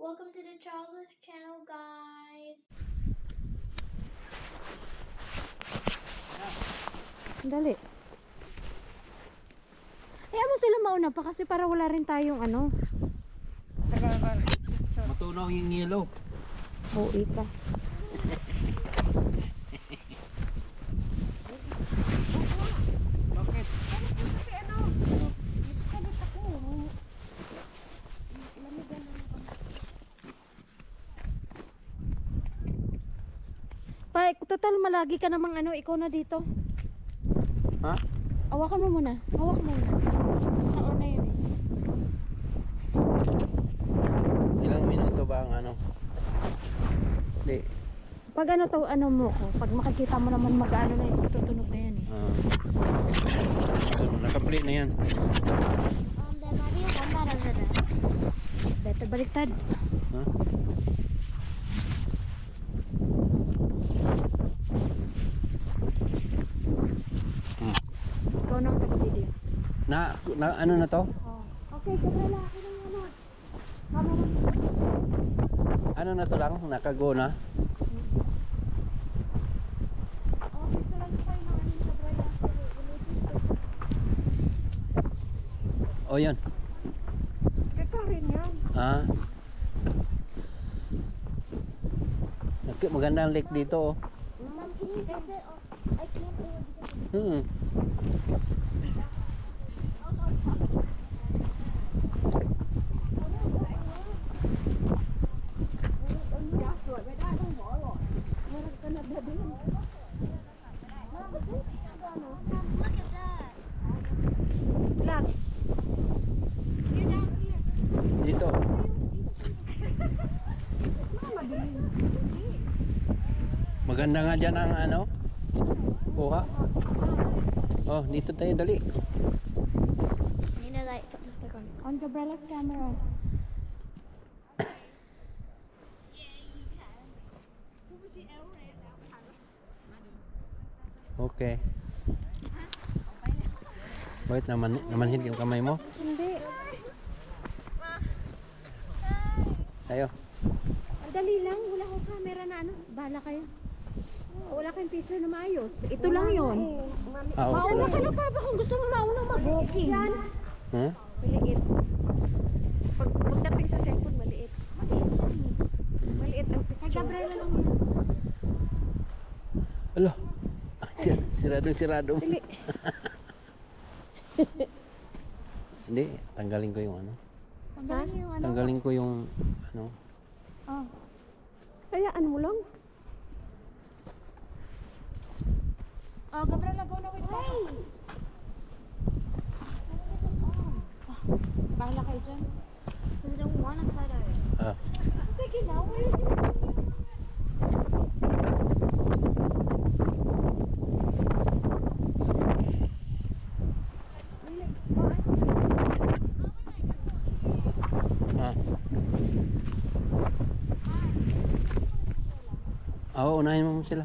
Welcome to the Charles channel, guys. Dali. Mo sila mauna pa kasi para wala rin tayong ano. Matunaw yung yellow. Oo, ika. Bakit? Pa, total malagi ka namang ano, ikaw na dito. Ha? Hawakan mo muna. Hawak mo muna. Nakauna yun eh. Ilang minuto ba ang ano? Hindi. Pag ano to, ano mo ko, pag makikita mo naman mag-ano na yun, tutunog na yan eh. Nakaplay na yan. Then maybe one that over there. It's better baliktad. Ha? Ikaw na ang tag-video. Na ano na to? Oh. Okay, Gabriela, ako na yung ano. Camera. Ano na to lang? Nakago na? Oh, picture lang tayo mga ano, Gabriela. O yan. Ikaw rin yan. Ha? Maganda ang lake dito oh. Mom, can you fix it? I can't do it because Mom, look at that. Lang. You're down here. Dito. Maganda nga dyan ang ano? Kuha. Oh, dito tayo dali. I need to like put this back on. On Gabriela's camera. Okay. Bakit namanhid yung kamay mo? Hindi. Tayo. Ang dali lang. Wala akong camera na ano. Bahala kayo. Wala kayong picture na maayos. Ito lang yun. Ah, okay. Mauna ka na pa ba kung gusto mo mauna mag-booking? Huh? Maliit. Pagdating sa cellphone, maliit. Maliit yan eh. Maliit ang picture. Kay Gabriela lang yan. Alo. Sirado. Dili. Hindi, tanggalin ko yung ano. Tanggalin yung ano. Tanggalin ko yung ano. Oh. Hayaan mo lang. Oh, Gabriela, go na with Papa. Bahala kayo dyan. So I don't want a photo. Ah, Sige na, where are you? ah. Oo, unahin mo sila.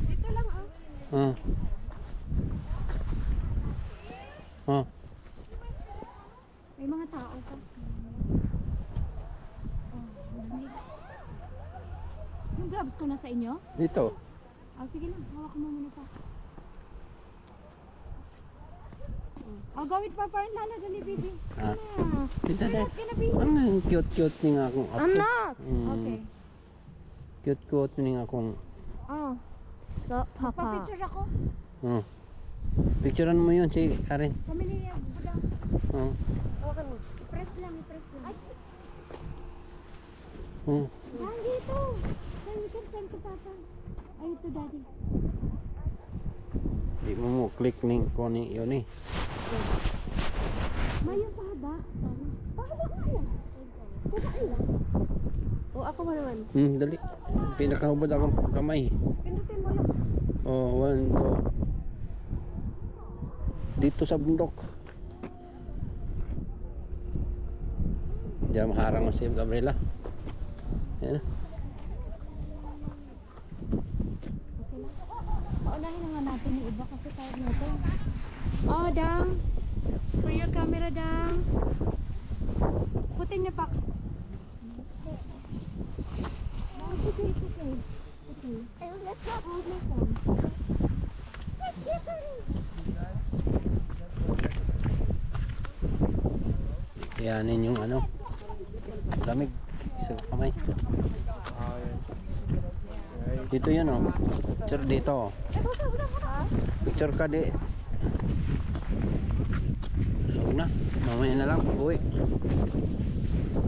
Dito lang ah. Ah. May mga tao pa. Oh, lamig. Yung gloves ko na sa inyo? Dito. Ah, sige lang. Hawak mo muna pa. Oh, gawin pa pa. Lala, dali, baby. Ah. Ah. Dito You're na. not gonna be... Ang cute ni nga akong apo. I'm not! Mm. Okay. Cute ni nga akong. Oh. Sup, Papa? Pa-picture ako. Picturean mo yun si Karen. Kami niya. Budang. Oh. Okay mo. Press lang, press lang. Ay, Down dito. then you can send to Papa. Ay, ito, Daddy. Di mo click link ko ni yun eh. Mayroon pa ba? Sana. Pahala ka yan. Kumain lang. O, ako ba naman? Dali. Pinakahubad akong kamay. Pinutin mo lang. Oh, 1, 2. Dito sa bundok. Diyan maharang mo si Gabriela. Ayan na. Okay lang. Paunahin na nga natin yung iba kasi tayo na ito. Oh, Dang. For your camera, Dang. Putin niya pa. Okay. And let's not hold my phone. Iyanin yung ano. Lamig sa kamay. Dito yun oh. Picture dito oh. Picture ka di. Huwag na. Mamaya na lang pag-uwi.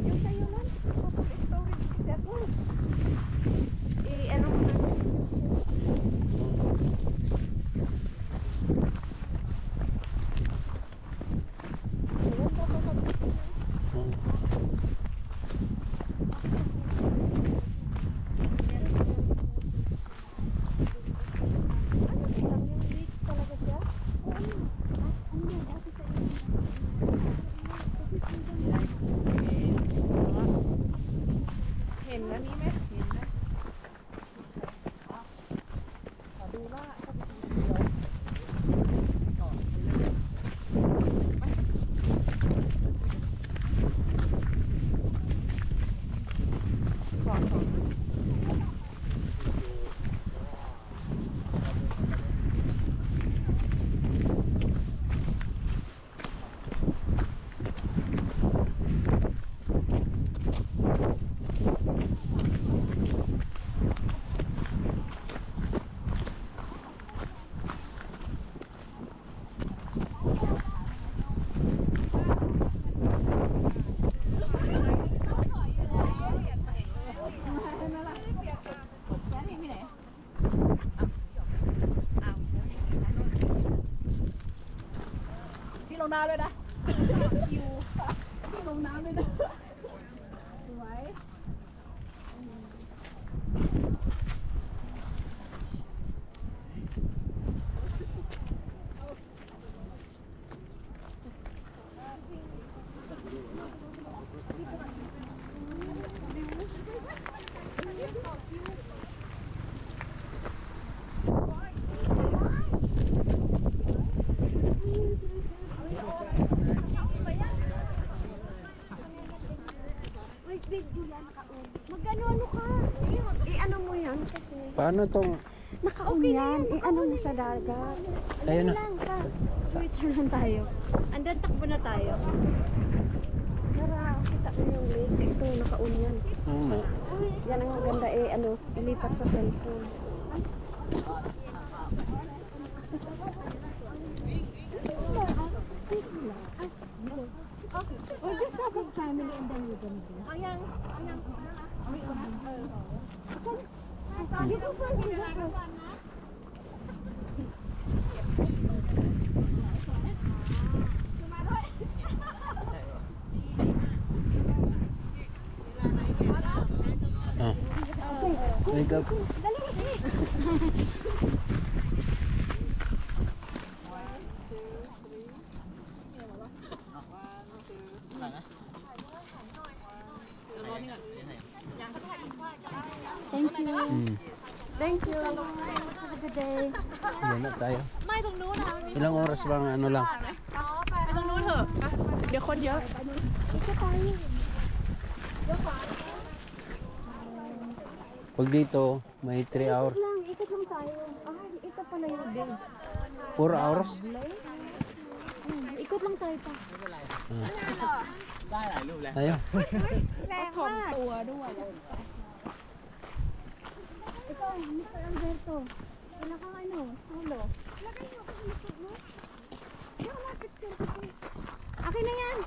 Yung sa'yo nun, kapag storage kasi ako. I-ano ko na. Yung week talaga siya? ห็นอันนี้ไหมเห็นไหมขอดูว่าพี่ลงน้ำเลยนะอยู่พี่ลงน้ำเลยนะสวยWait, Julia, naka-on. Mag-ano ka? i-ano mo yan kasi Paano tong naka-on yan i-ano mo sa dagat ayun na. lang ka picture lang tayo andan takbo na tayo para kita mo yung lake ito naka-on yan Oo nga. yan ang maganda ano ilipat sa cellphone Or just have a family and then you're gonna go. You go first, you go first. Oh. Wake up. Thank you. thank you Have a good day. Yan na tayo. ไม่ตรงนู้นนะมันมี Ilang oras bang ano lang? ไปตรงนู้นเถอะไปเดี๋ยวคนเยอะ Ito tayo. Pag dito, may 3 hours. Ikot lang tayo. Ito pala yung day. 4 hours? Ikot lang tayo pa. Tayo. แรงมากตัวด้วย Ito, Mr. Alberto. Pinakang ano, solo. Lagay niyo ako sa likod mo. Yung mga picture ko. akin na yan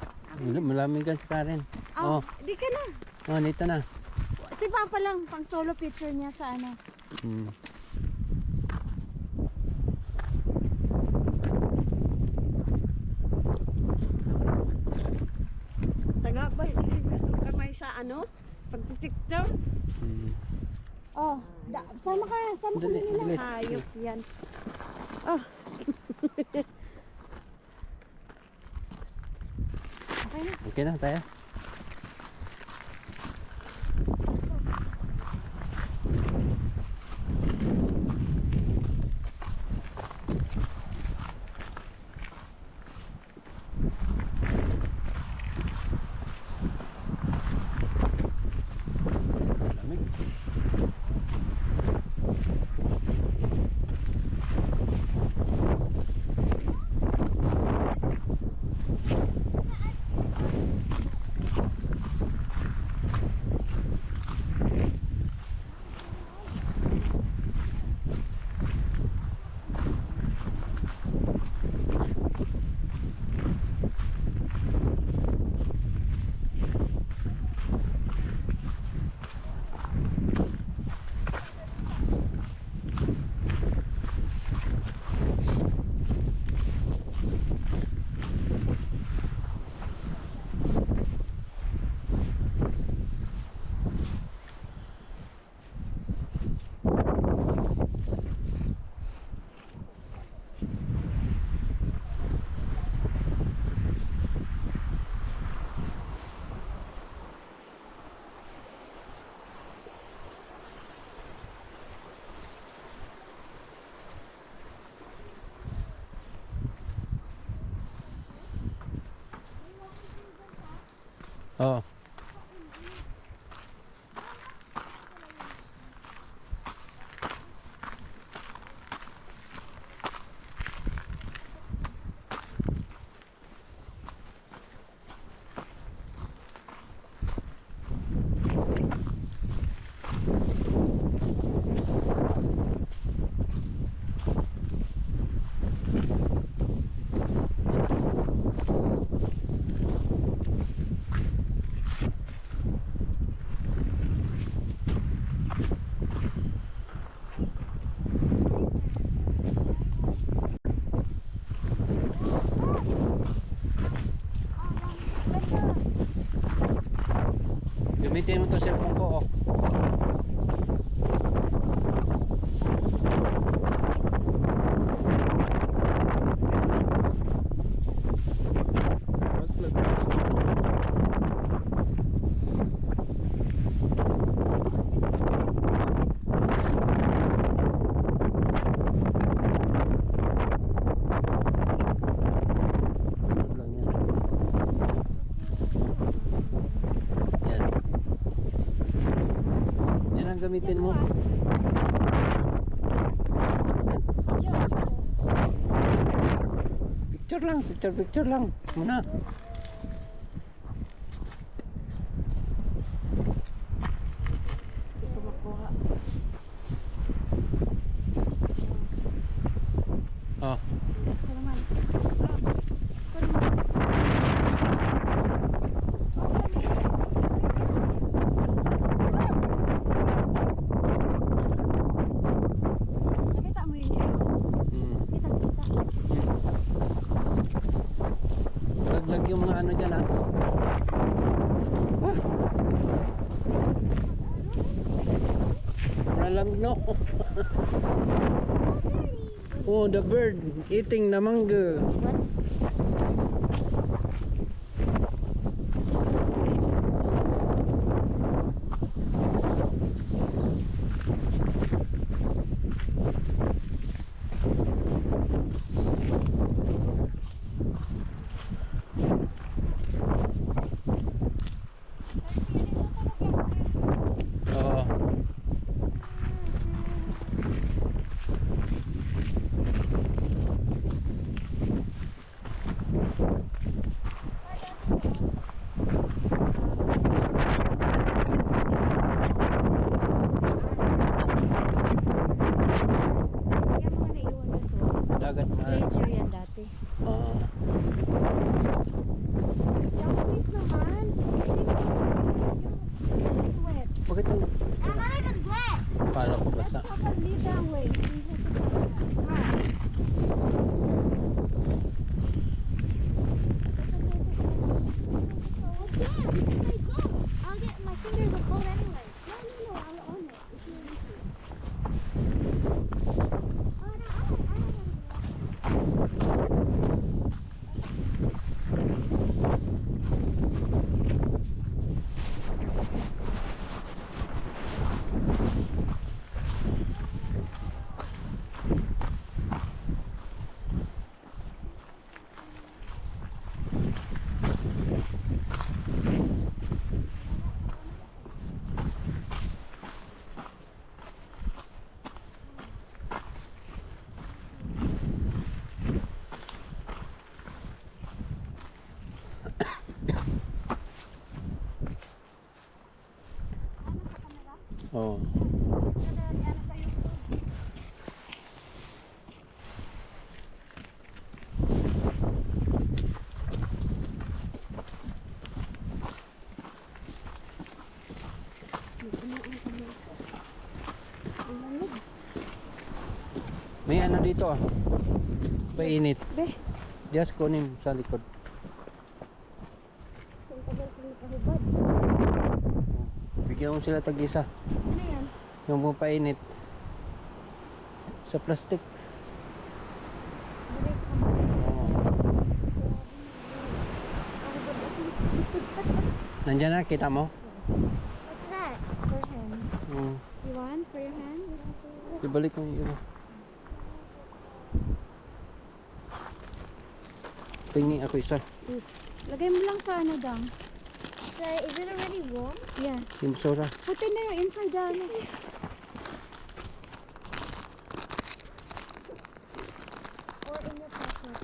Malamig ka si Karen. Oh, di ka na oh, dito na. Si Papa lang, pang solo picture niya sa ano. Hmm. sagap ba isip kamay sa ano pag-picture Hmm. Oh, sama ka Dali, nila. dali. hayop yan Okay na, tayo. Oh. Gamitin mo to cellphone ko, oh. Yan ang gamitin mo. Picture lang, picture lang muna. Hindi ko makuha. Oh. Kalaman. Nakita mo yun yun? Hmm. Kita. Laglag yung mga ano dyan, ah. Ah. Malamig, no? Oh, the bird eating the mango. Oh. Yan mga naiwan na to. Dagat na. Glacier yan dati. Oh. Yung please naman. Wet. Bakit ang I'm not even wet. pala ko basa? Let's have a lead that way. I'll get my fingers will cold anyway. No, I'll own it. If you want to. Oh, no, I don't know. Oh. May ano dito, ah. Painit. Be, Dias kunin sa likod. Ang tagal ko nakahubad. Bigyan mo sila tag-isa. Ano yan? Yung mga painit. Sa plastic. Direct ka mo. Oh. Nandiyan na, kita mo? What's that? For hands. Hmm. You want for your hands? Ibalik mo yung iba. Pingi ako isa. Lagay mo lang sa ano dang. Is it already warm? Yeah. Yung basura. Put in there inside the ano. Or in your pocket?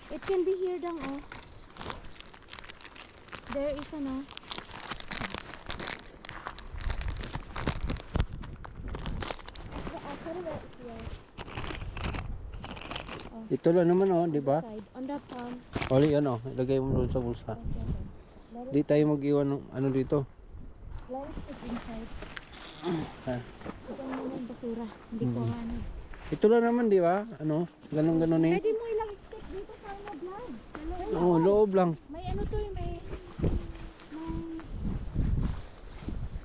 It can be here dang oh. There is ano. I'll put it right here. Ito lang naman oh, di ba? Side. On the palm. Oli yan oh, ilagay mo doon sa bulsa. Di tayo mag-iwan ng ano dito. Let it sit inside. Ha? Ito naman basura. Hindi ko ano. Ito lang naman di ba? Ano? Ganun eh. Pwede mo ilang stick dito sa ano vlog. Oo, loob lang. May ano to eh, may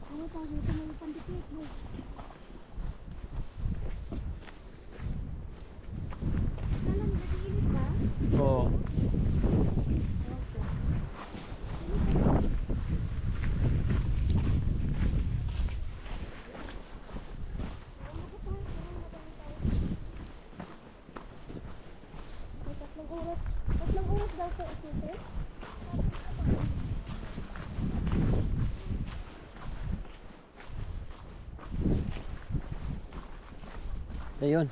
ano tawag dito, may pandikit. Kalang nag-iinit ba? Oo. May tatlong oras daw sa isipin. Ayun.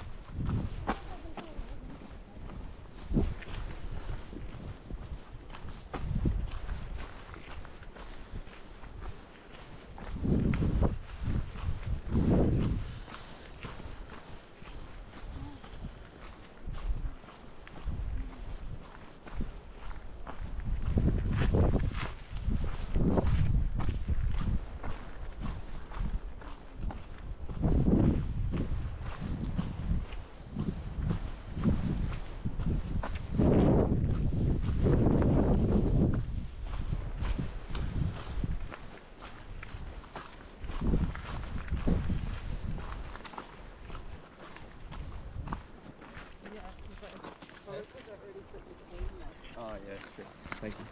Oh, yeah, sure. Thank you.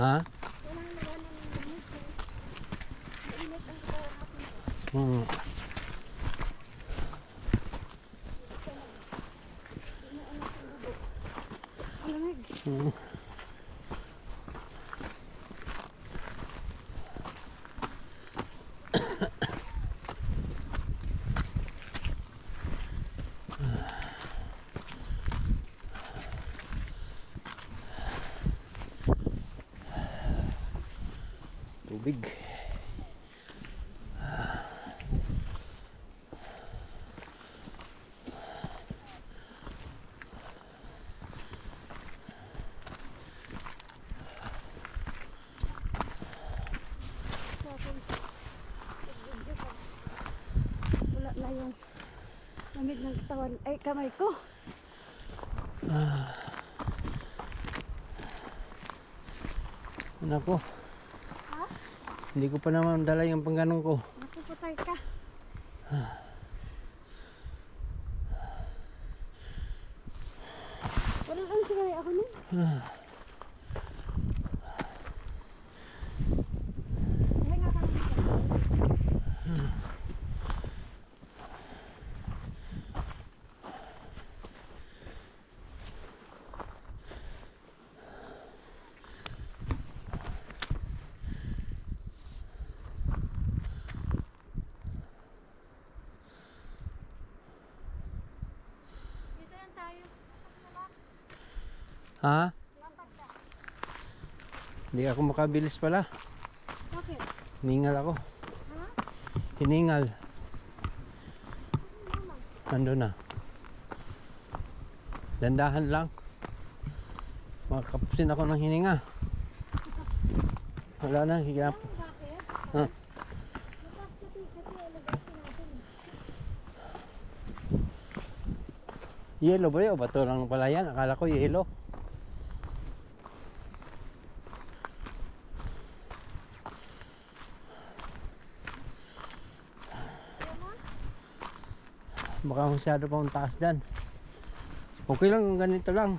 Ha? Hmm. Hmm. Tubig. Wala na yung lamig ng katawan. Ay, kamay ko. Nako. Ha? Hindi ko pa naman dala yung pangganong ko. Nakuputay ka. Wala lang sigari ako nun. Hinga ka naman siya. Ha? Hindi ako makabilis pala. Bakit? Hiningal ako. Ha? Hiningal. Mama. Nandun na. Dandahan lang. Makapusin ako ng hininga. Wala na, higinap. Bakit? Ha? Bukas kasi alagasin natin. Yellow ba yun? Bato lang pala yan. Akala ko yellow. Baka masyado pa ang taas dyan. Okay lang, ganito lang.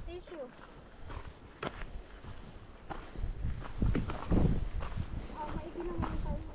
Tissue. Maigi naman tayo.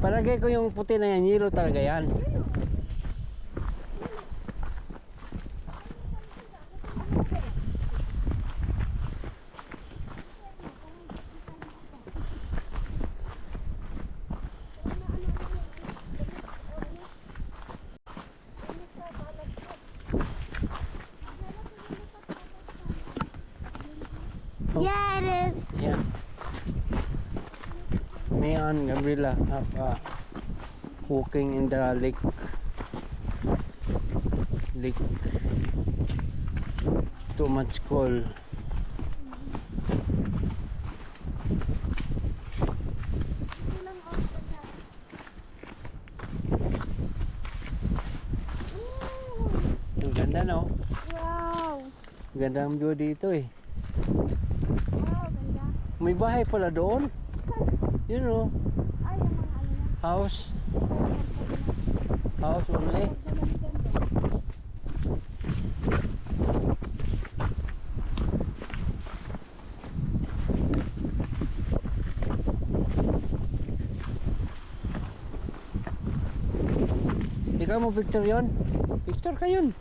Palagay ko yung puti na yan, yellow talaga yan. Yeah, it is. Yeah. Me and Gabriela have walking in the lake. Lake. Too much cold. Ang ganda, no? Wow. Ganda ang view dito eh. Wow, ganda. May bahay pala doon. You know, Ay, yung mga ano na. house. House only. Ikaw mo picture yon? Picture ka yun.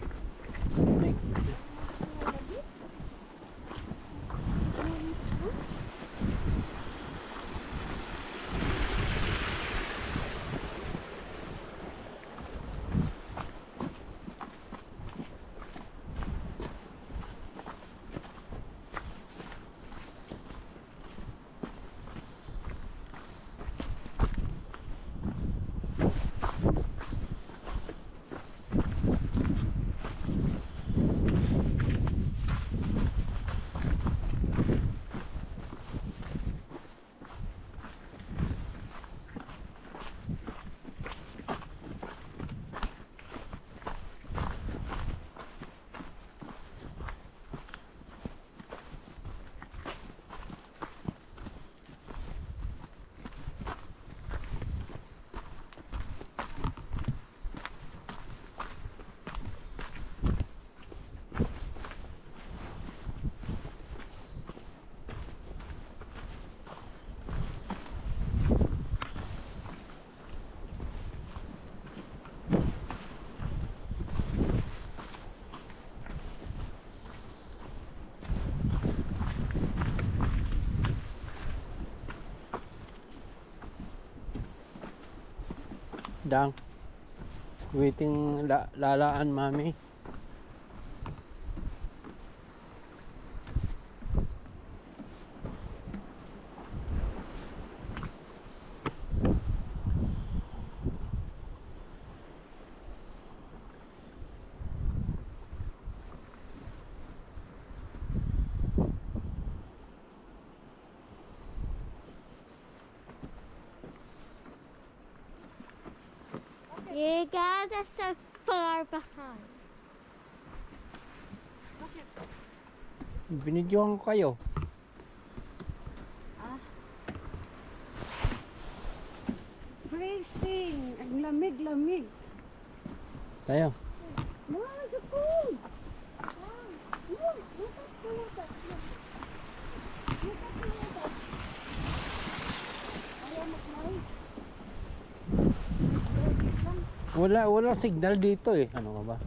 Dang. Waiting lalaan, mami. You guys are so far behind. Binidyohan ko kayo. Freezing. Ang lamig-lamig. Tayo. Wow, the cold. Walang signal dito eh. Ano ka ba?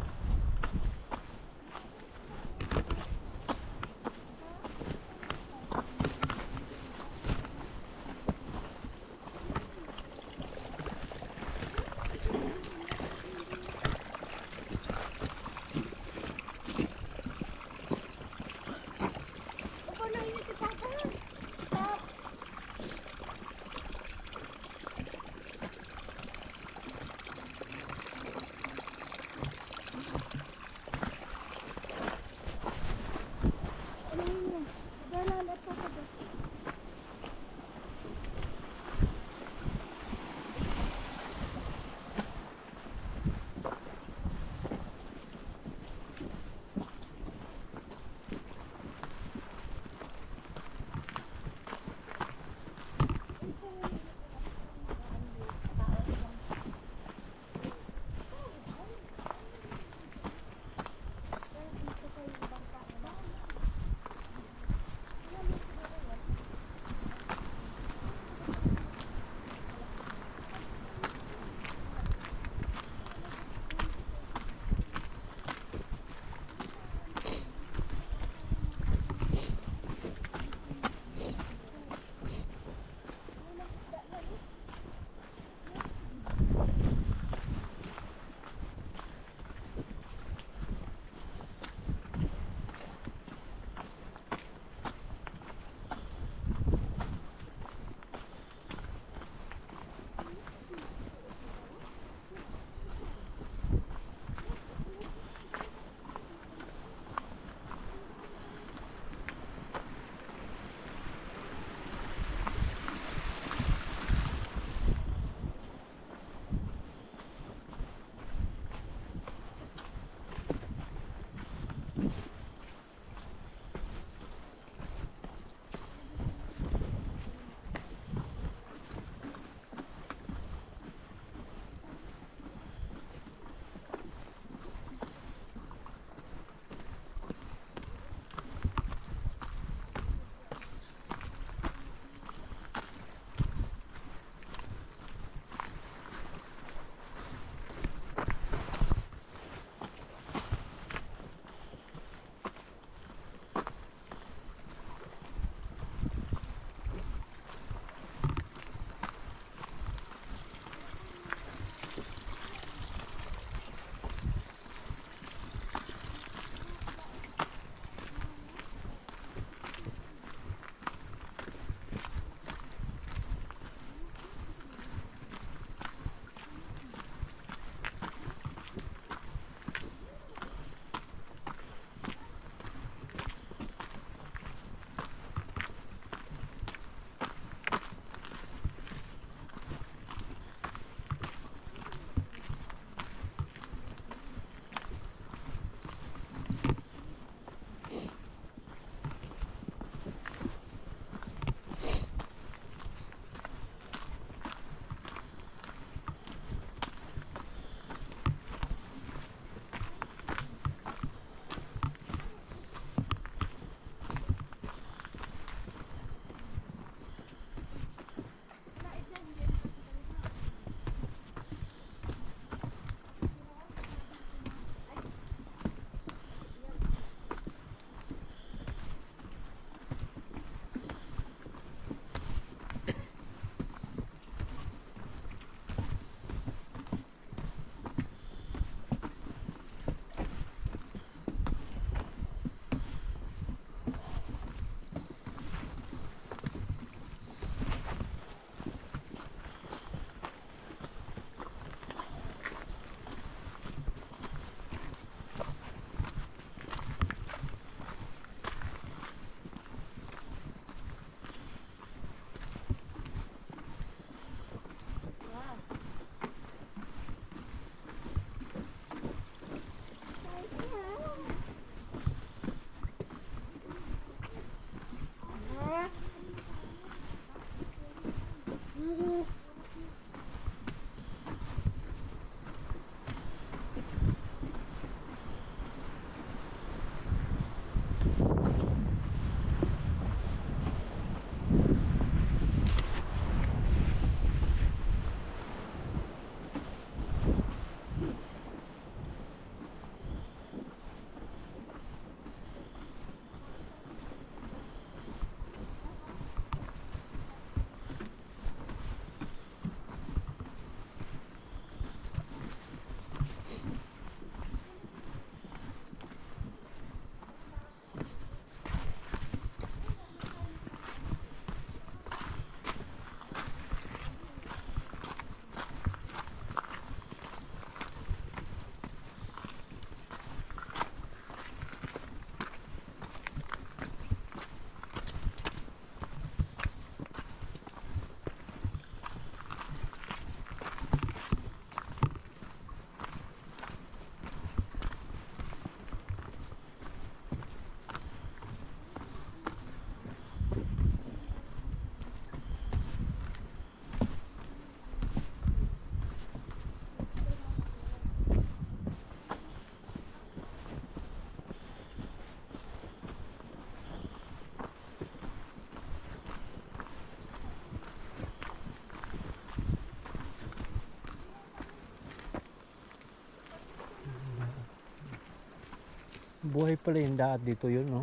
Buhay pala yung daat dito yun, no?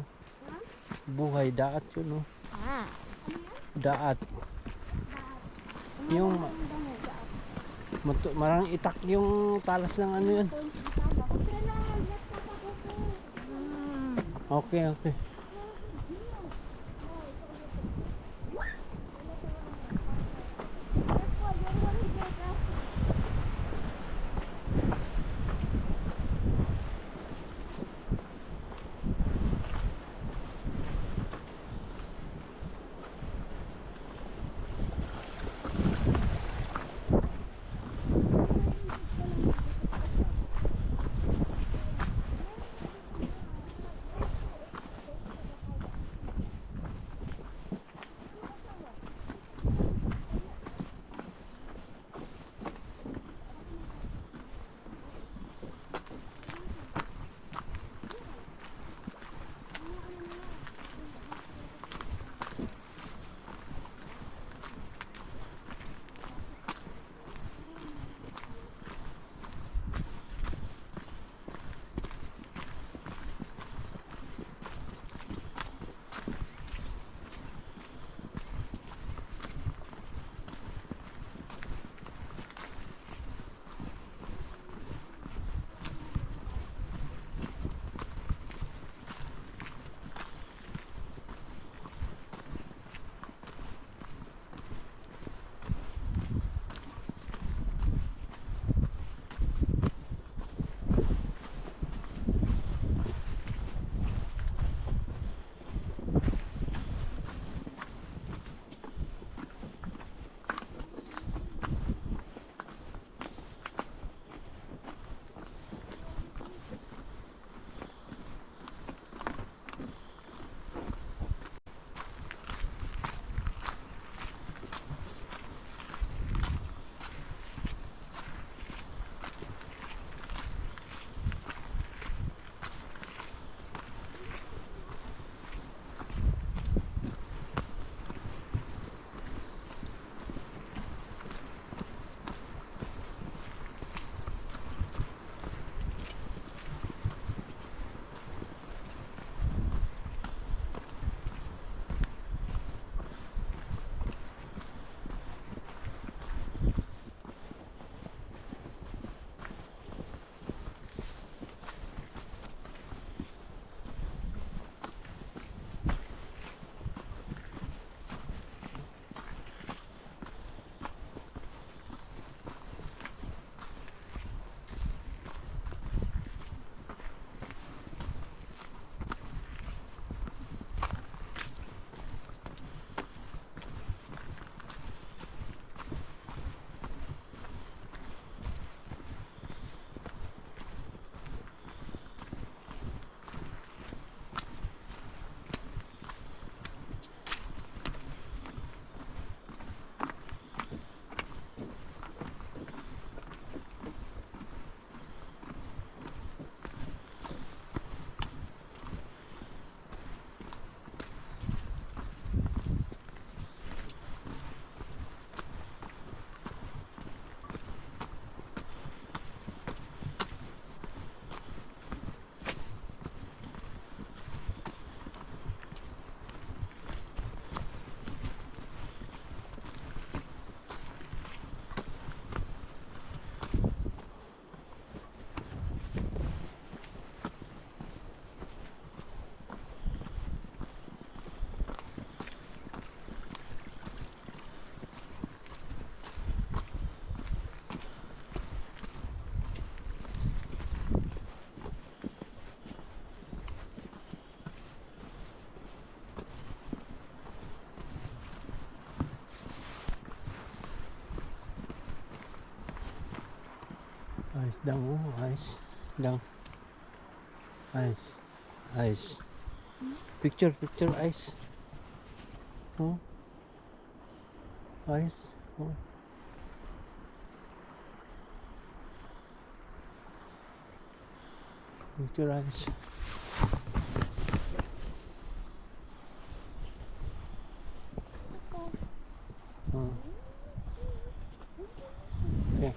Buhay, daat yun, no? Ah. Daat. Yung marang itak yung talas ng ano yun. Okay, okay. Ayos dang, oh, ayos. Dang. Ayos. Ayos. Picture, picture, ayos. Oh. Ayos. Oh. Picture, ayos. Oh. Okay.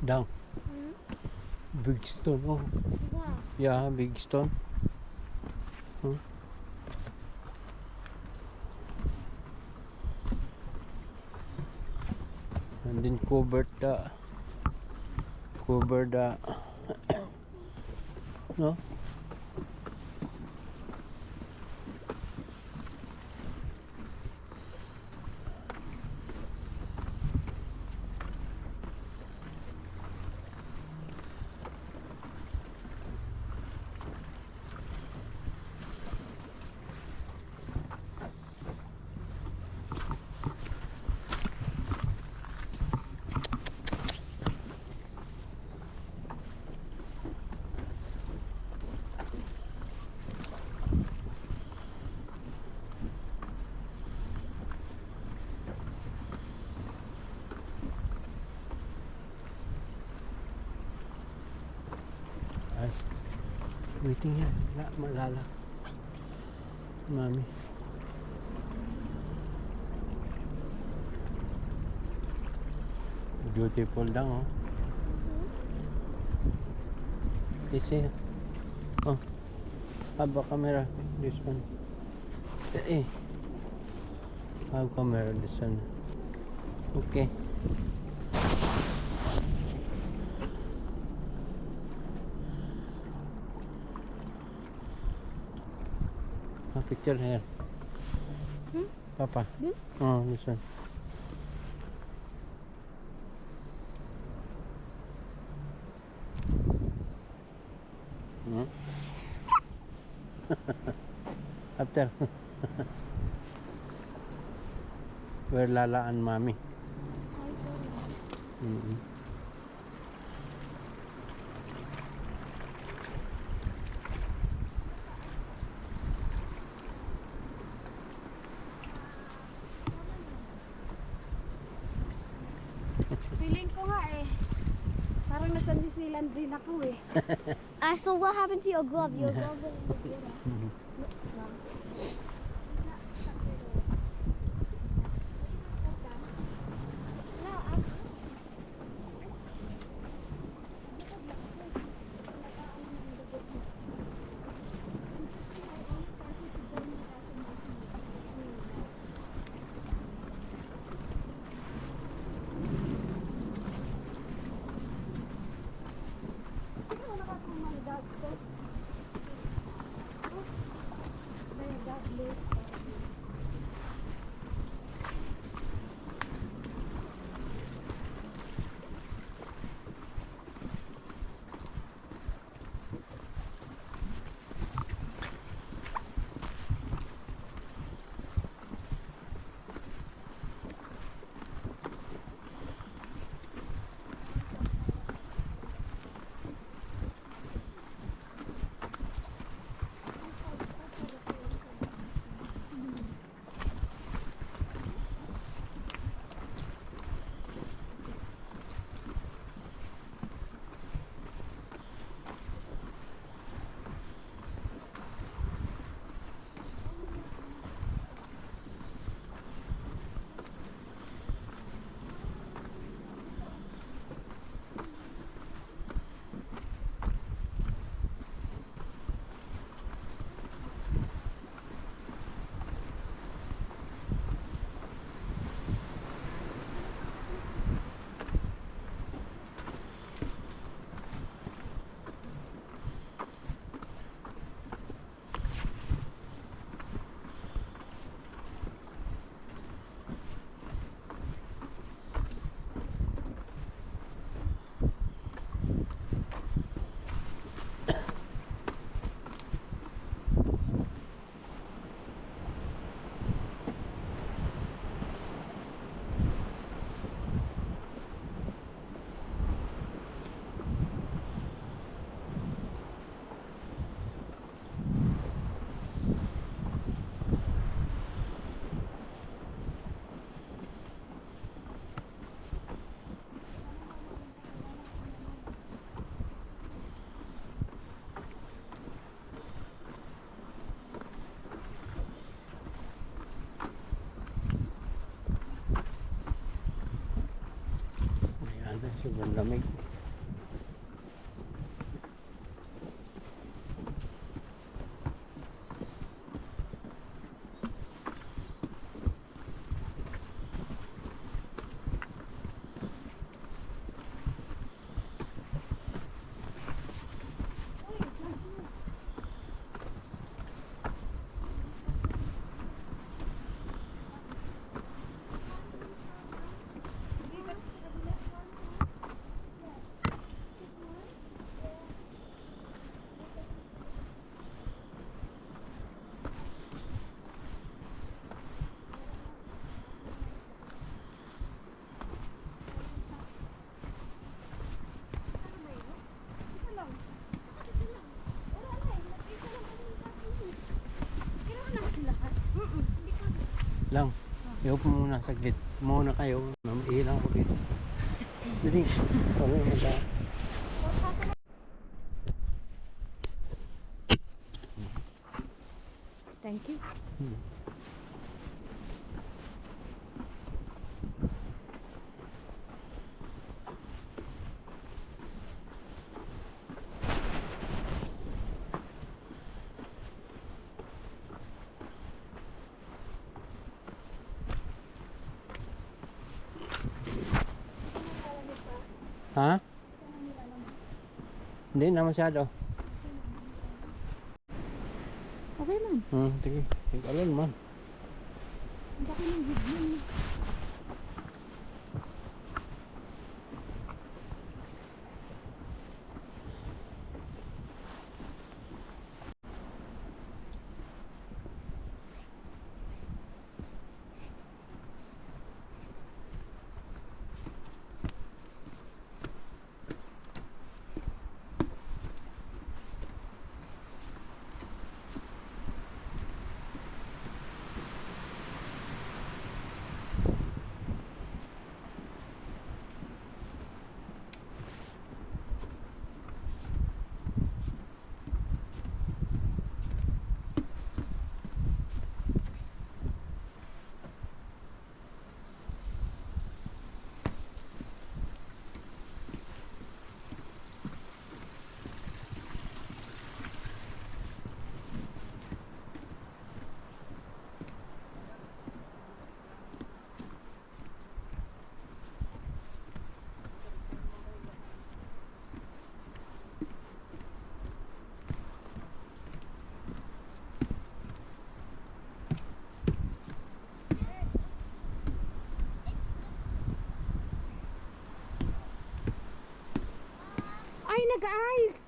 Down. Big stone. Oh, Yeah. yeah, big stone. Huh? And then covered no. Ay, waiting yan. Malala. Mami. Beautiful lang, oh. This oh, have a camera. This one. Have camera. This one. Okay. A picture here. Papa. This? Oh, this one. Hmm? After. Where Lala and Mommy. Mm-hmm. Feeling ko nga eh. Parang nasa New Zealand din ako eh. So what happened to your glove? Your glove was Sobrang lamig. Lang. Ayaw po muna saglit. Muna kayo. Ilang ko dito. Dali. Okay, magka. Thank you. Ha? Hindi na masyado. Okay man. Sige. Tig-alon man. Ang baka ng video mo. Ay, nag-ice!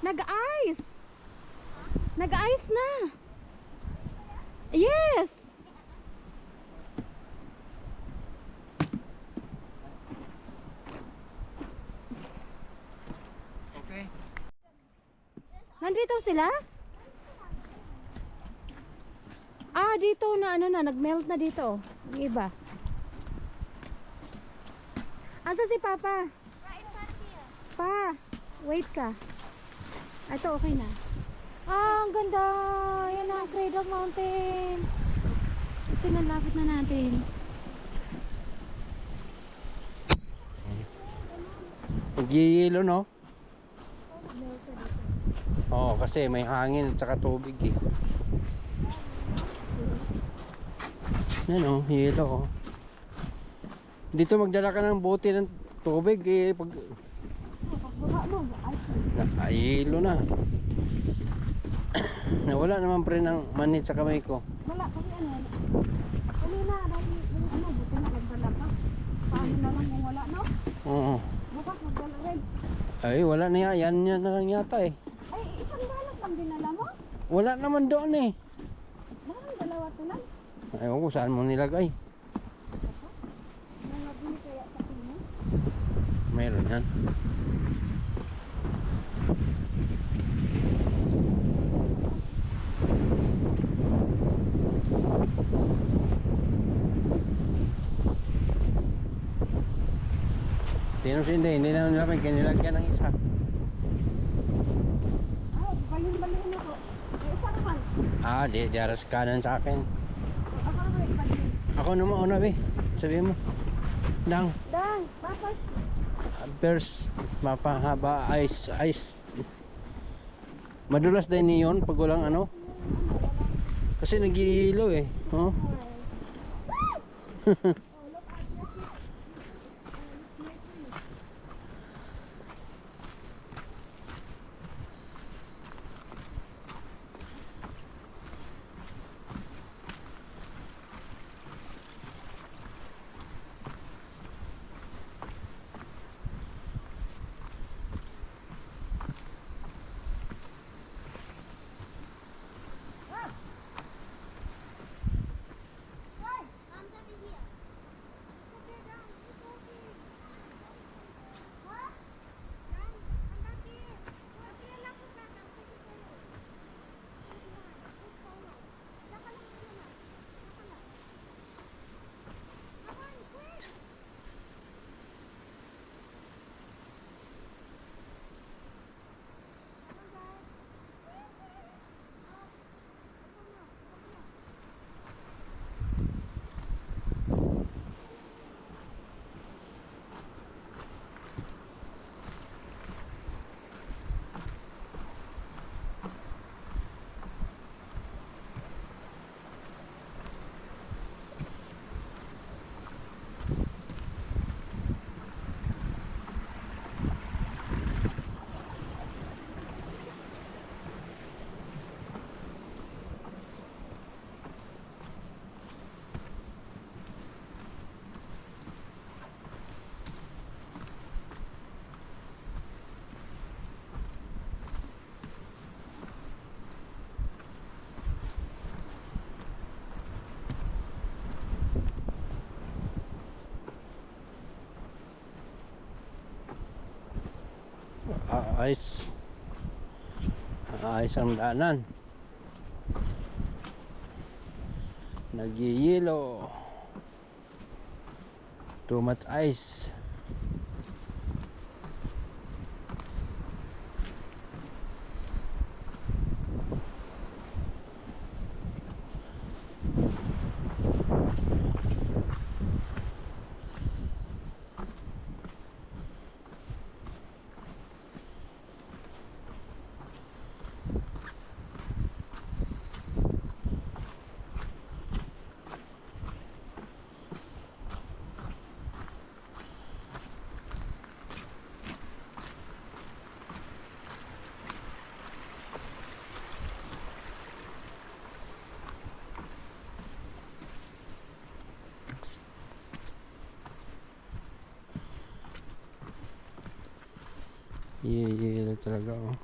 Nag-ice! Nag-ice na! Yes! Okay. Nandito sila? Ah, dito na ano na, nag-melt na dito. Yung iba. Asa si Papa? Pa, wait ka. Ito, okay na. Ah, ang ganda. Yan ang Cradle Mountain. Kasi nalapit na natin. Nagyayelo, no? Oo, kasi may hangin at saka tubig eh. Yan o, yelo o. Dito magdala ka ng bote ng tubig eh. Pag yelo na. Nawala naman pre ng manit sa kamay ko. Wala kasi ano. Kanina, dahil yung ano, buti na nagdala ka. Paano na lang kung wala, no? Oo. Bukas magdala rin. Ay, wala na yan. Yan na lang yata eh. Ay, isang balak lang dinala mo? Wala naman doon eh. Parang dalawa to lang. Ayaw ko saan mo nilagay. May nabili kaya sa Pino? Meron yan. Hindi naman nila may kinilagyan ng isa. Ay, balin-balin ako. May isa naman. Di diaras kanan sa akin. Ako naman, balin. Ako naman una be. Sabihin mo. Dang. Dang, bakit? First, mapahaba ice. Madulas din yun pag walang ano. Kasi nagihilo eh. Oh. Ayos ang daanan. Nag-yelo. Too much ice. Yelo talaga oh.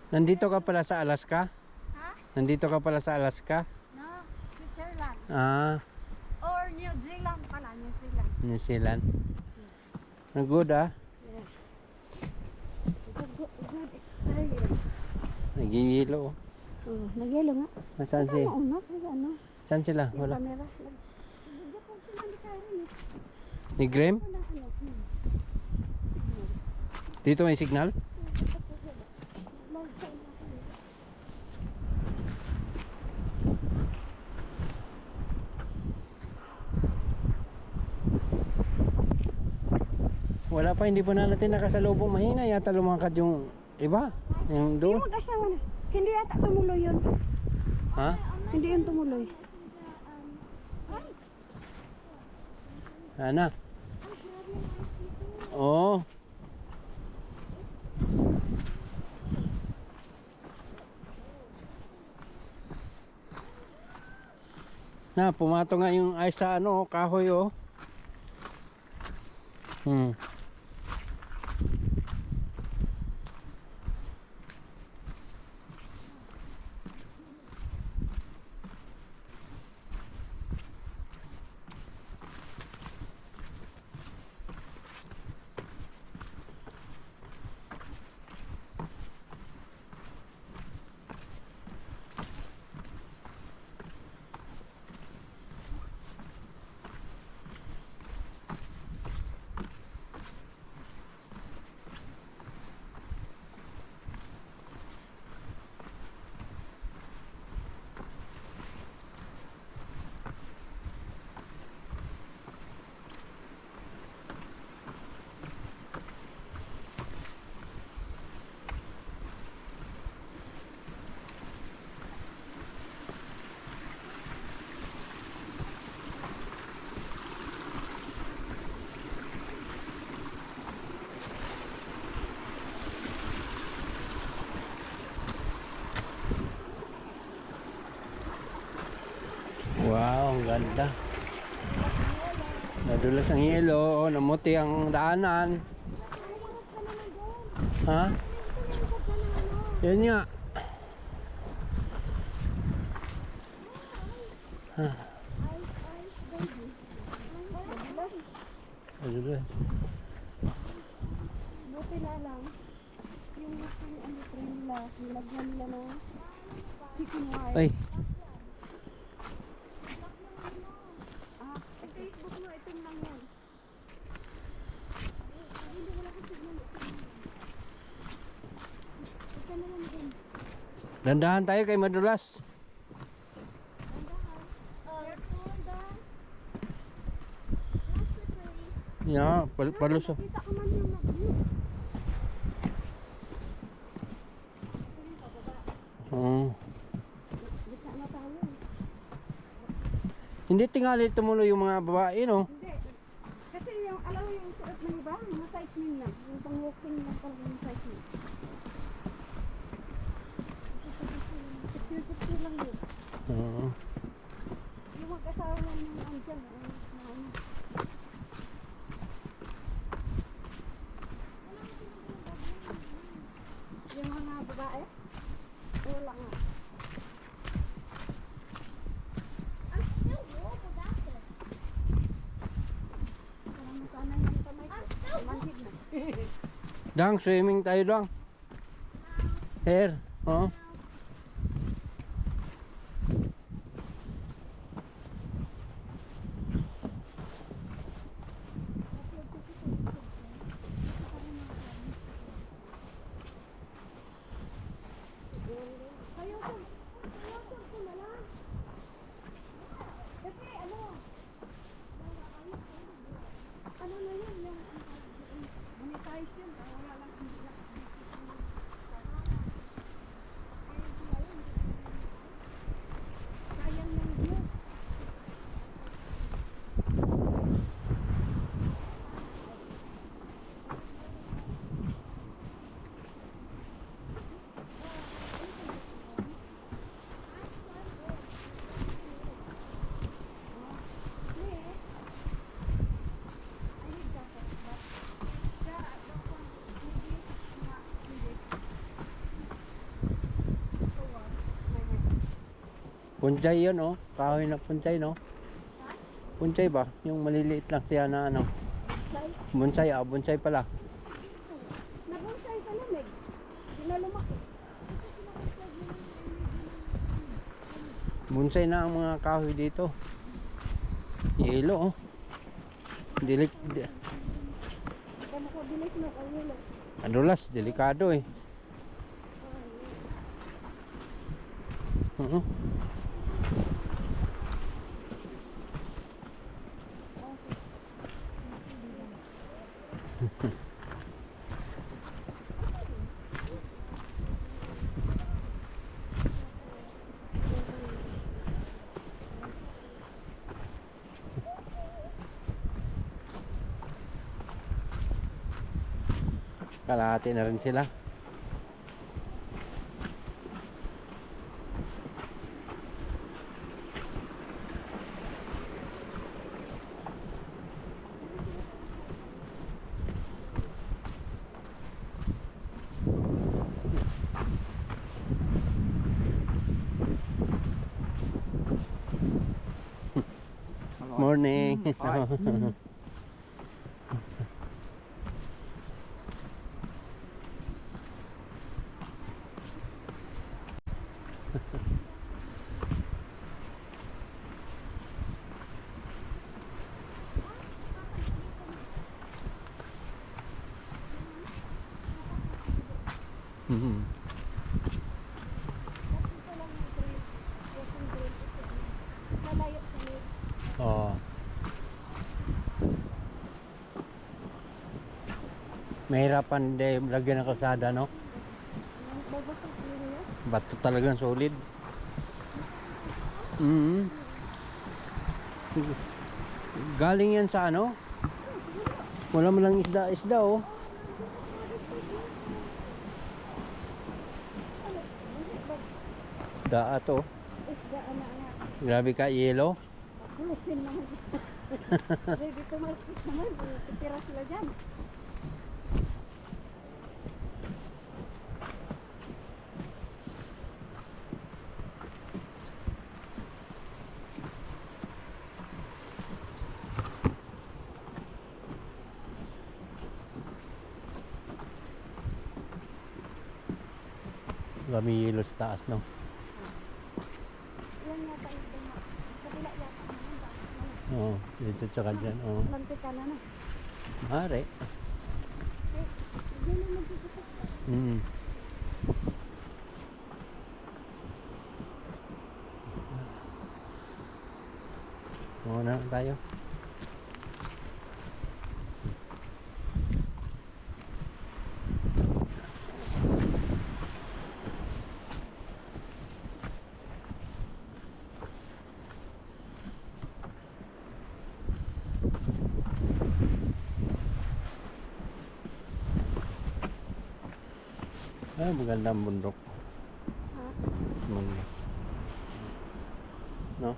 Nandito ka pala sa Alaska? Ha? Nandito ka pala sa Alaska? No, Switzerland. Ah, Or New Zealand pala, New Zealand. New Zealand. Good ah. Yeah. Good experience. Nagiyilo oh. Oh, nagyelo nga. Nasaan si? Ano? Ano? Saan sila? Yung Wala. camera. Ni Graham? Dito may signal? Wala pa, hindi pa na natin nakasalubong. Mahina yata lumakad yung iba. Yung Yung doon. mag-asawa na. Hindi yata tumuloy yun. Ha? Hindi yun tumuloy. Ana? Oo. Na, pumato nga yung ice sa ano, kahoy oh. Ganda. Nadulas ang yelo, namuti ang daanan. Ha? Yan nga. Ha. Nadulas. Buti na lang. Yung ano train nila, nilagyan nila ng chicken wire. Ay, Sa Facebook mo, ito lang yan. Hindi wala kasi signal. Ito na lang din. dandahan tayo kay madulas. Ya, palusot. Kita ko man yung mag-view. Oo. Gitna na tayo. Hindi tingali tumuloy yung mga babae, no? Hindi. Kasi yung, alam mo yung suot ng iba, mga cycling lang. Yung pang-walking lang talaga yung cycling. Picture lang yun. Oo. Yung mag-asawa lang yung andyan. Ano. Yung mga babae, wala nga. Parang nasanay ng kamay ko. Manhid na. Dang, swimming tayo dang. Here, oh. Ayaw ko na lang. Kasi ano na yun, yung monetize yun. Wala lang hindi lang. Sayang yung views. Punchay yun, oh. Kahoy na punchay, no? Punchay ba? Yung maliliit lang siya na ano. Bonsai, bonsai pala. Nabonsay sa lamig. Hindi na lumaki. Bonsai na ang mga kahoy dito. Yelo, oh. Kamo ko bilis na ang ulo. Adulas, delikado eh. Oo. Kalahati na rin sila. Morning. Mhm. Ito lang yung drill. Walking drill. Nalayo sa lid. Oh. Mahirapan din lagyan ng kalsada, no? Babasok area. Bato talagang solid. Mhm. Galing yan sa ano? Wala mo lang isda, oh. Daa to. Isda, anak-anak. Grabe ka, yelo. Bulutin naman. Ready to market naman. Titira sila dyan. Kami yelo sa taas, no? Yan yata yung dama. Kabila yata naman ba? Oo, dito tsaka dyan, oo. Lantik ka na na. Mare. Hindi na magsisikap. Mm. Muna na tayo. Ay, magandang bundok. Ha? Bundok. No?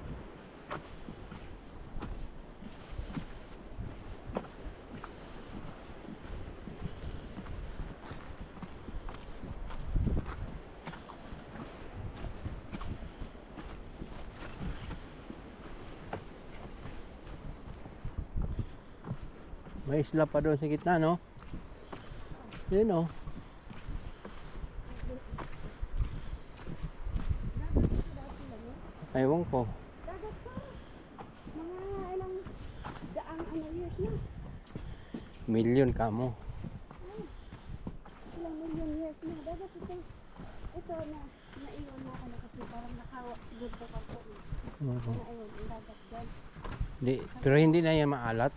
May isla pa doon sa gitna, no? Yun, no? Ewan ko. Dagat pa. Mga ilang daang years na. Million ka mo. Ilang million years na. Dagat ito. Ito na naiwan na ano kasi parang nakawa siguro sa kanto. Oo. Naiwan ang dagat dyan. Di, pero hindi na yan maalat.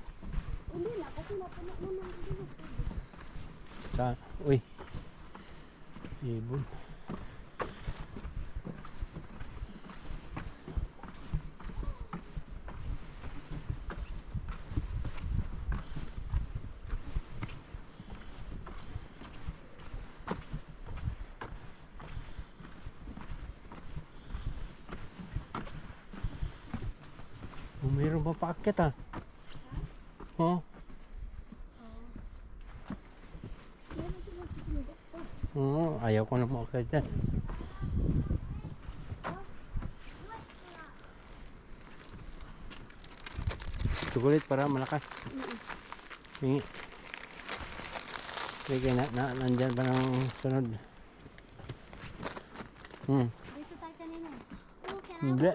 Hindi na kasi napuno na ng dagat. Sa, uy. Ibon. Oh, mayroon pa paakyat, ah. Oh. Meron silang sumundok pa. Oo, ayaw ko na maakyat dyan. Sugulit para malakas. Hingi. Sige, nandyan pa ng sunod. Dito tayo kanina. Oh, Hindi.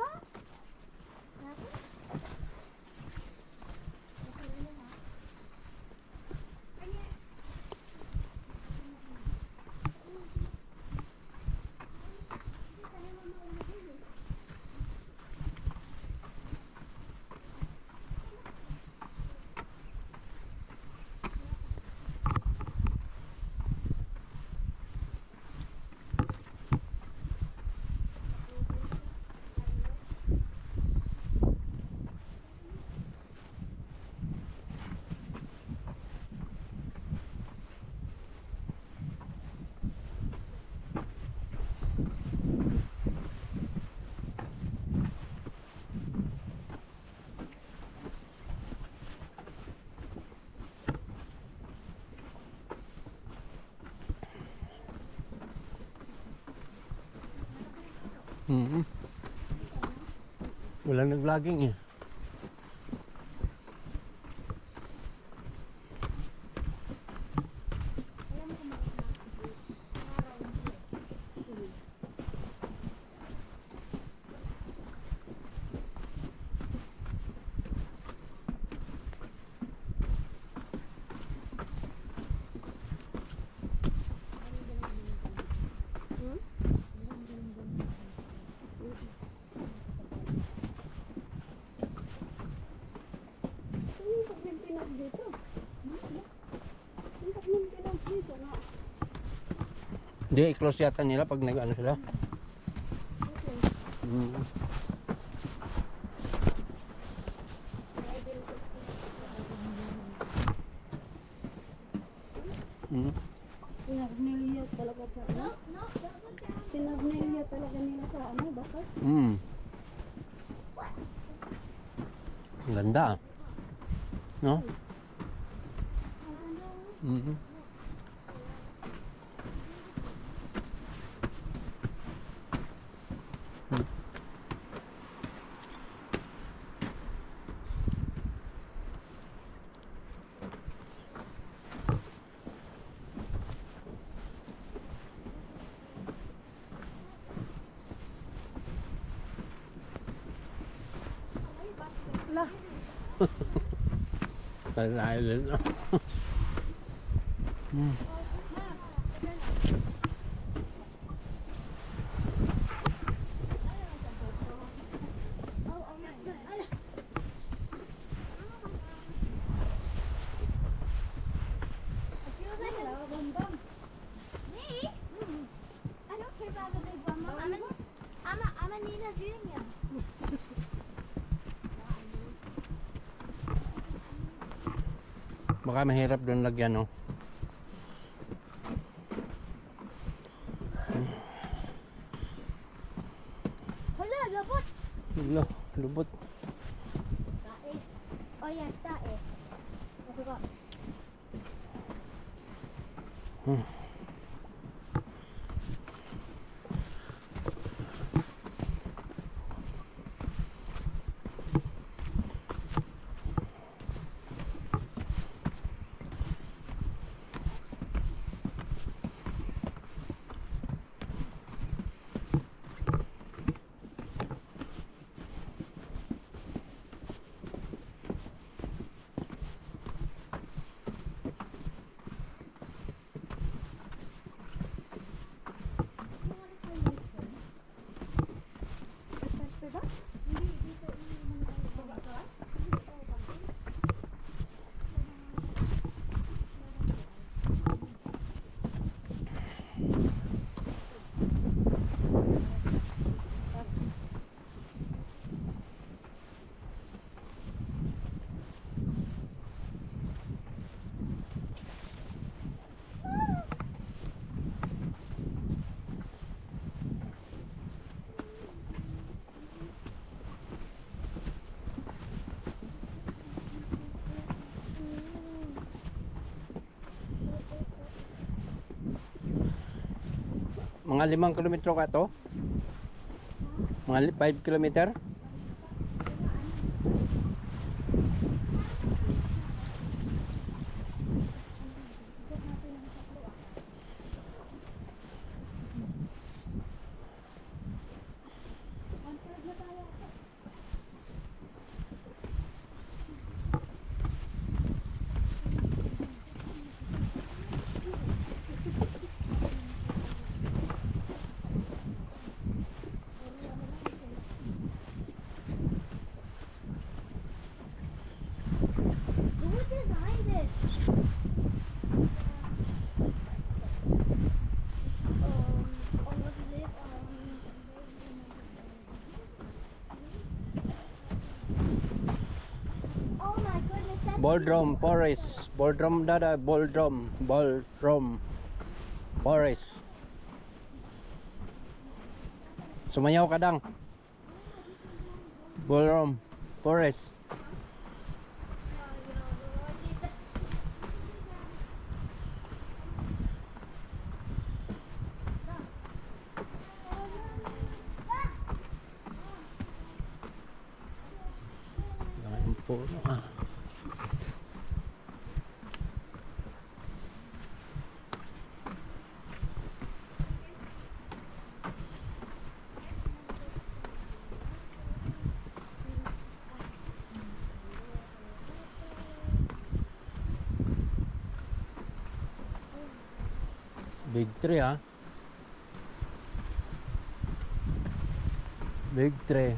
Walang nag-vlogging eh. Dito. Ang tatlong pinog dito, no? Hindi, i-close yata nila pag nag-ano sila. Tinagnelia talaga sa ano? Tinagnelia talaga nila sa ano, bakit? Ganda. No? Mhm. Wala. Kalayo din. Me? I don't care about the big bum. I'm a Nina Junior. Baka mahirap doon lagyan, no? Hala, labot. Lo, lubot. Tae. Oh yes, tae. I forgot. Mga 5 kilometro ka to? Mga 5 kilometer? Who designed this? What's this? Oh my goodness, that's Boldrom Forest. Boldrom dada, Boldrom. Boldrom Forest. Sumayaw ka dang. Boldrom Forest. Ang puno ah. Big tree ah. Big tree.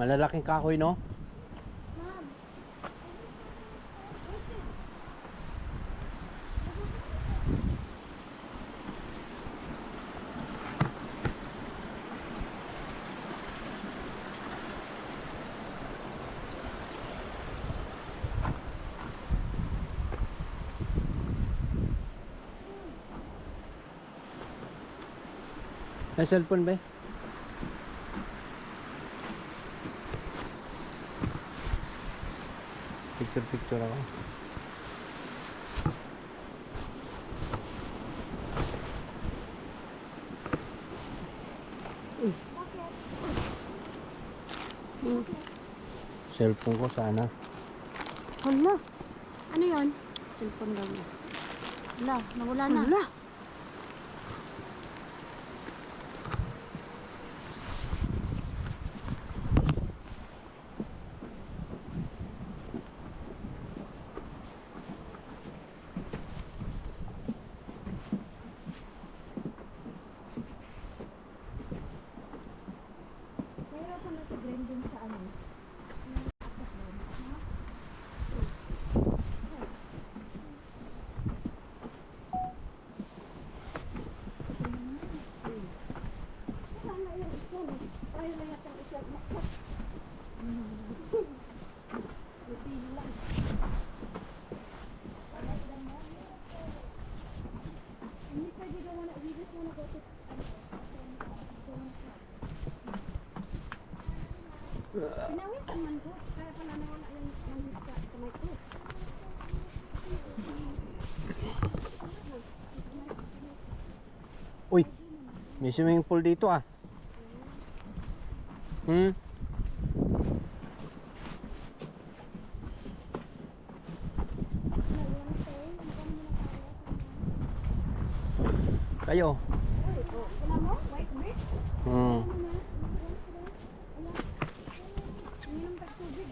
Malalaking kahoy, no? Mom. May cellphone ba? Picture ako. Cellphone ko sana. Hala. Ano yon? Cellphone daw niya. Hala, nawala na. Hala. Kaya ako na sa grinding sa ano. Pinawis naman ko. Kaya pala nawala yung manhit sa kamay ko. Uy, may swimming pool dito ah. Kayo. Wala mo? White bricks? Uminom ka tubig.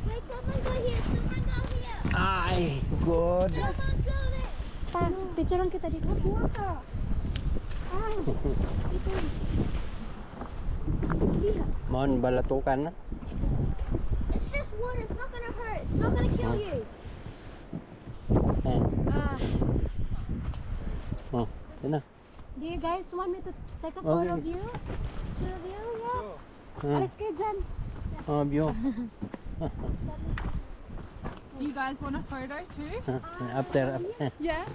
Wait, someone go here. Someone go here. Ay, good. Someone go there. Pa, picturean kita dito. Buha ka. Ay, ito. Mon balatukan na. It's just water. It's not gonna hurt. It's not gonna kill you. Oh, yan na. Do you guys want me to take a Okay. photo of you? Two of you? Yeah. Alis kayo dyan. Oh, view. Do you guys want a photo too? After. Yeah.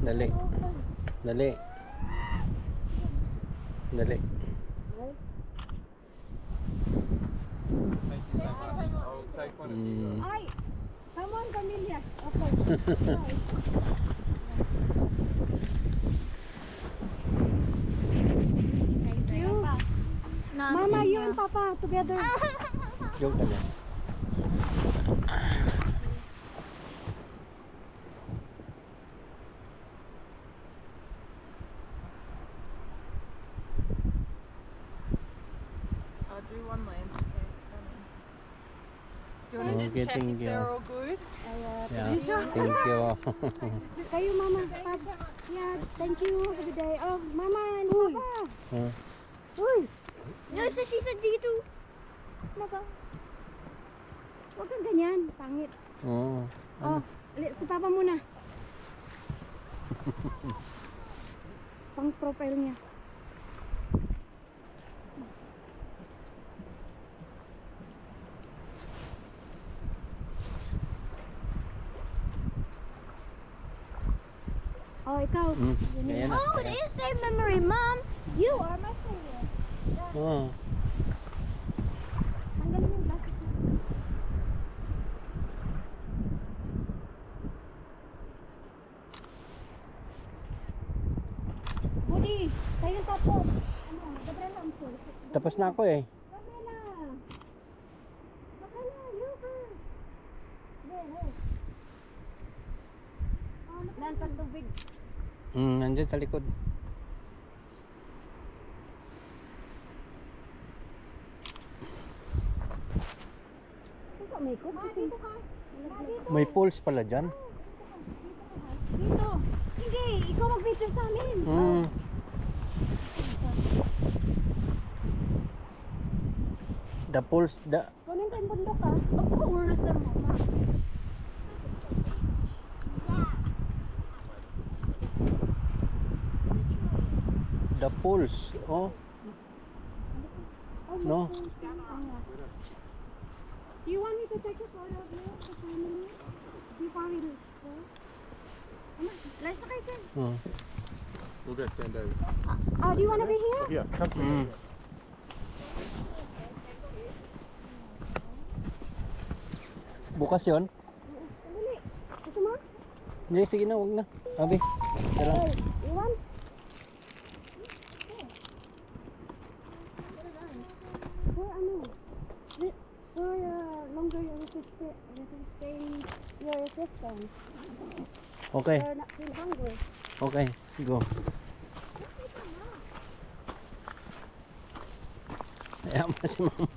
Dali. Dali. Dali. Thank you so much. I'll take one of you. Ay, come on, Camelia. Okay. Thank you. Mama, you and Papa together. Joke ka na. I'll do one landscape. Do you want to Okay, just check if thank you. they're all good? Yeah, thank you. Kayo, Mama. Yeah, thank you. Have a good day. Oh, Mama and Papa. Huh? Uy, No, so she said dito. Maga. huwag kang ganyan. Pangit. Oh. Oh, si Papa muna. Pang profile niya. Oh, ikaw. Kaya na. Oh, it is save memory, Mom. You are my favorite. Oh. Tanggalin yung plastic niya. Budi, kayo tapos. Ano, Gabriela ang pool. Tapos na ako eh. Gabriela. Gabriela, you first. There. Oh, lan pang tubig. Nandyan sa likod. Ito, may cook. Dito ka. May pools pala dyan. Dito. Sige, ikaw mag-picture sa amin. The pools, Kunin ko tayong bundok ah. Of course, mama. The pools. Oh, no. Do you want me to take a photo of you, the family? Do you want me to go? Ano? Let's na kayo dyan. Oh. We'll go stand over. Do you want to be here? Yeah, come through. Mm. Bukas yun? Dali. Gusto mo? Hindi, sige na, wag na. Abi, tara. You want? For ano? For longer your resistance. Okay, For not feel hungry. okay, go. Ayan pa si mama.